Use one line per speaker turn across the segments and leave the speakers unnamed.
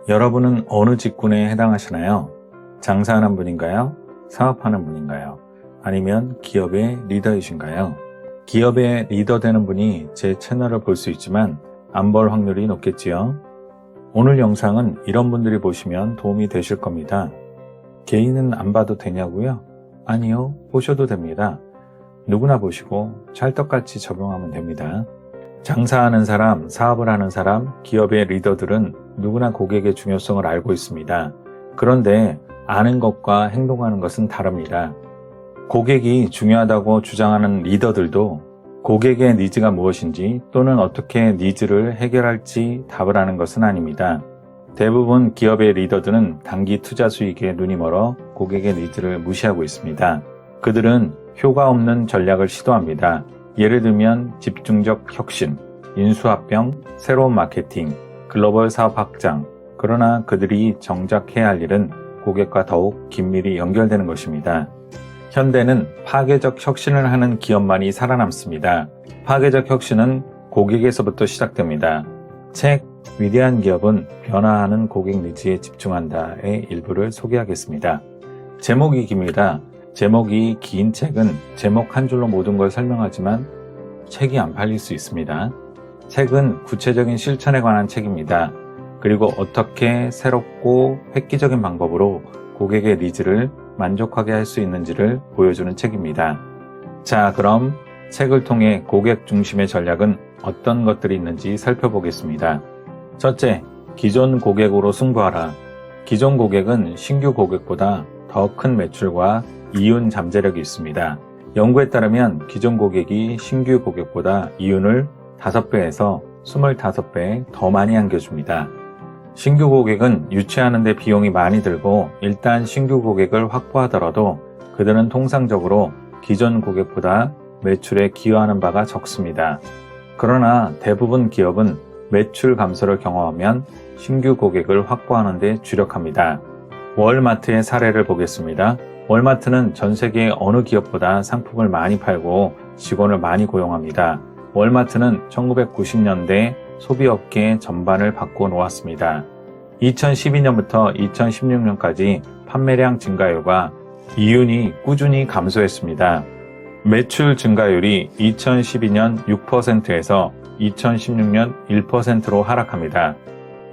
여러분은 어느 직군에 해당하시나요? 장사하는 분인가요? 사업하는 분인가요? 아니면 기업의 리더이신가요? 기업의 리더 되는 분이 제 채널을 볼 수 있지만 안 볼 확률이 높겠지요? 오늘 영상은 이런 분들이 보시면 도움이 되실 겁니다. 개인은 안 봐도 되냐고요? 아니요, 보셔도 됩니다. 누구나 보시고 찰떡같이 적용하면 됩니다. 장사하는 사람, 사업을 하는 사람, 기업의 리더들은 누구나 고객의 중요성을 알고 있습니다. 그런데 아는 것과 행동하는 것은 다릅니다. 고객이 중요하다고 주장하는 리더들도 고객의 니즈가 무엇인지 또는 어떻게 니즈를 해결할지 답을 아는 것은 아닙니다. 대부분 기업의 리더들은 단기 투자 수익에 눈이 멀어 고객의 니즈를 무시하고 있습니다. 그들은 효과 없는 전략을 시도합니다. 예를 들면 집중적 혁신, 인수합병, 새로운 마케팅, 글로벌 사업 확장. 그러나 그들이 정작 해야 할 일은 고객과 더욱 긴밀히 연결되는 것입니다. 현대는 파괴적 혁신을 하는 기업만이 살아남습니다. 파괴적 혁신은 고객에서부터 시작됩니다. 책 위대한 기업은 변화하는 고객 니즈에 집중한다의 일부를 소개하겠습니다. 제목이 깁니다. 제목이 긴 책은 제목 한 줄로 모든 걸 설명하지만 책이 안 팔릴 수 있습니다. 책은 구체적인 실천에 관한 책입니다. 그리고 어떻게 새롭고 획기적인 방법으로 고객의 니즈를 만족하게 할 수 있는지를 보여주는 책입니다. 자, 그럼 책을 통해 고객 중심의 전략은 어떤 것들이 있는지 살펴보겠습니다. 첫째, 기존 고객으로 승부하라. 기존 고객은 신규 고객보다 더 큰 매출과 이윤 잠재력이 있습니다. 연구에 따르면 기존 고객이 신규 고객보다 이윤을 5배에서 25배 더 많이 안겨줍니다. 신규 고객은 유치하는 데 비용이 많이 들고 일단 신규 고객을 확보하더라도 그들은 통상적으로 기존 고객보다 매출에 기여하는 바가 적습니다. 그러나 대부분 기업은 매출 감소를 경험하면 신규 고객을 확보하는 데 주력합니다. 월마트의 사례를 보겠습니다. 월마트는 전 세계 어느 기업보다 상품을 많이 팔고 직원을 많이 고용합니다. 월마트는 1990년대 소비업계 전반을 바꿔 놓았습니다. 2012년부터 2016년까지 판매량 증가율과 이윤이 꾸준히 감소했습니다. 매출 증가율이 2012년 6%에서 2016년 1%로 하락합니다.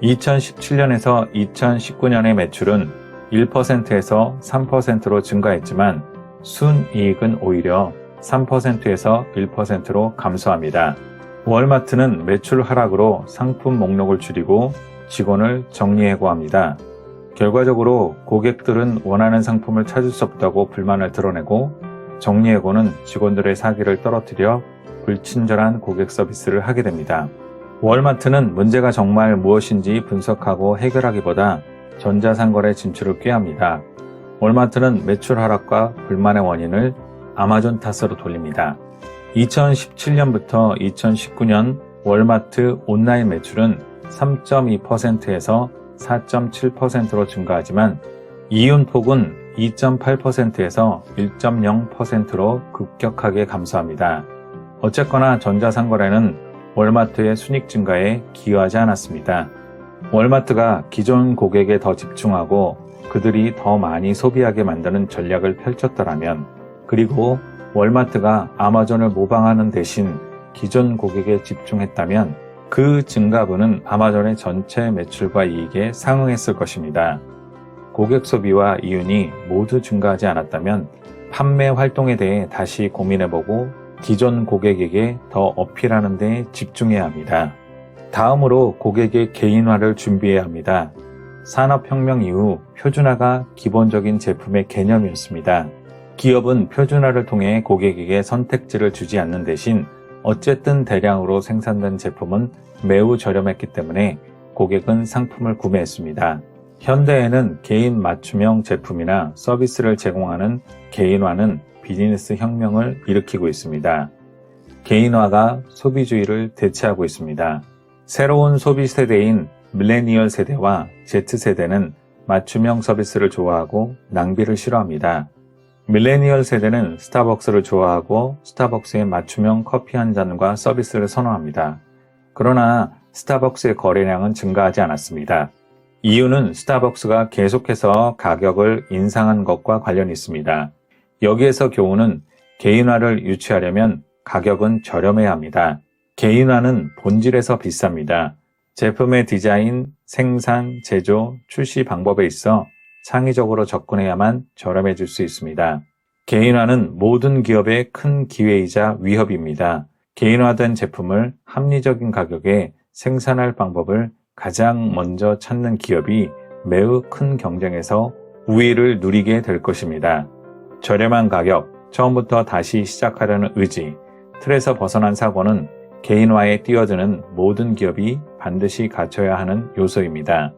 2017년에서 2019년의 매출은 1%에서 3%로 증가했지만 순이익은 오히려 3%에서 1%로 감소합니다. 월마트는 매출 하락으로 상품 목록을 줄이고 직원을 정리해고합니다. 결과적으로 고객들은 원하는 상품을 찾을 수 없다고 불만을 드러내고 정리해고는 직원들의 사기를 떨어뜨려 불친절한 고객 서비스를 하게 됩니다. 월마트는 문제가 정말 무엇인지 분석하고 해결하기보다 전자상거래 진출을 꾀합니다. 월마트는 매출 하락과 불만의 원인을 아마존 탓으로 돌립니다. 2017년부터 2019년 월마트 온라인 매출은 3.2%에서 4.7%로 증가하지만 이윤폭은 2.8%에서 1.0%로 급격하게 감소합니다. 어쨌거나 전자상거래는 월마트의 순익 증가에 기여하지 않았습니다. 월마트가 기존 고객에 더 집중하고 그들이 더 많이 소비하게 만드는 전략을 펼쳤더라면, 그리고 월마트가 아마존을 모방하는 대신 기존 고객에 집중했다면 그 증가분은 아마존의 전체 매출과 이익에 상응했을 것입니다. 고객 소비와 이윤이 모두 증가하지 않았다면 판매 활동에 대해 다시 고민해보고 기존 고객에게 더 어필하는 데 집중해야 합니다. 다음으로 고객의 개인화를 준비해야 합니다. 산업혁명 이후 표준화가 기본적인 제품의 개념이었습니다. 기업은 표준화를 통해 고객에게 선택지를 주지 않는 대신 어쨌든 대량으로 생산된 제품은 매우 저렴했기 때문에 고객은 상품을 구매했습니다. 현대에는 개인 맞춤형 제품이나 서비스를 제공하는 개인화는 비즈니스 혁명을 일으키고 있습니다. 개인화가 소비주의를 대체하고 있습니다. 새로운 소비 세대인 밀레니얼 세대와 Z세대는 맞춤형 서비스를 좋아하고 낭비를 싫어합니다. 밀레니얼 세대는 스타벅스를 좋아하고 스타벅스의 맞춤형 커피 한 잔과 서비스를 선호합니다. 그러나 스타벅스의 거래량은 증가하지 않았습니다. 이유는 스타벅스가 계속해서 가격을 인상한 것과 관련이 있습니다. 여기에서 교훈은 개인화를 유치하려면 가격은 저렴해야 합니다. 개인화는 본질에서 비쌉니다. 제품의 디자인, 생산, 제조, 출시 방법에 있어 창의적으로 접근해야만 저렴해질 수 있습니다. 개인화는 모든 기업의 큰 기회이자 위협입니다. 개인화된 제품을 합리적인 가격에 생산할 방법을 가장 먼저 찾는 기업이 매우 큰 경쟁에서 우위를 누리게 될 것입니다. 저렴한 가격, 처음부터 다시 시작하려는 의지, 틀에서 벗어난 사고는 개인화에 뛰어드는 모든 기업이 반드시 갖춰야 하는 요소입니다.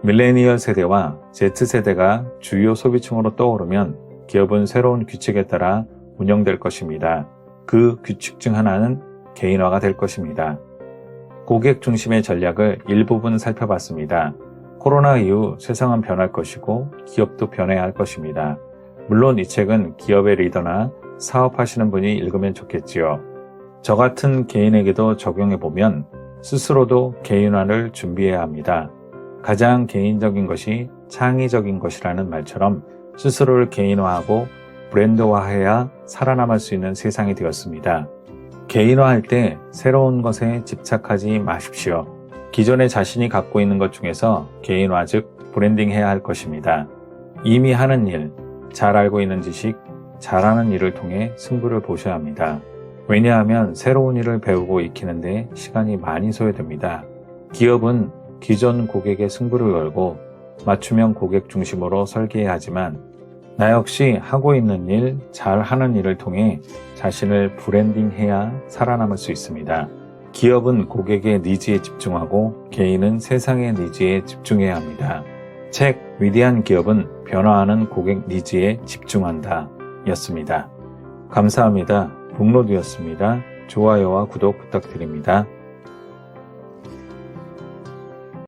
밀레니얼 세대와 Z세대가 주요 소비층으로 떠오르면 기업은 새로운 규칙에 따라 운영될 것입니다. 그 규칙 중 하나는 개인화가 될 것입니다. 고객 중심의 전략을 일부분 살펴봤습니다. 코로나 이후 세상은 변할 것이고 기업도 변해야 할 것입니다. 물론 이 책은 기업의 리더나 사업하시는 분이 읽으면 좋겠지요. 저 같은 개인에게도 적용해보면 스스로도 개인화를 준비해야 합니다. 가장 개인적인 것이 창의적인 것이라는 말처럼 스스로를 개인화하고 브랜드화해야 살아남을 수 있는 세상이 되었습니다. 개인화할 때 새로운 것에 집착하지 마십시오. 기존에 자신이 갖고 있는 것 중에서 개인화 즉 브랜딩해야 할 것입니다. 이미 하는 일, 잘 알고 있는 지식, 잘하는 일을 통해 승부를 보셔야 합니다. 왜냐하면 새로운 일을 배우고 익히는데 시간이 많이 소요됩니다. 기업은 기존 고객의 승부를 걸고 맞춤형 고객 중심으로 설계해야 하지만 나 역시 하고 있는 일, 잘하는 일을 통해 자신을 브랜딩해야 살아남을 수 있습니다. 기업은 고객의 니즈에 집중하고 개인은 세상의 니즈에 집중해야 합니다. 책 위대한 기업은 변화하는 고객 니즈에 집중한다 였습니다. 감사합니다. 북로드였습니다. 좋아요와 구독 부탁드립니다.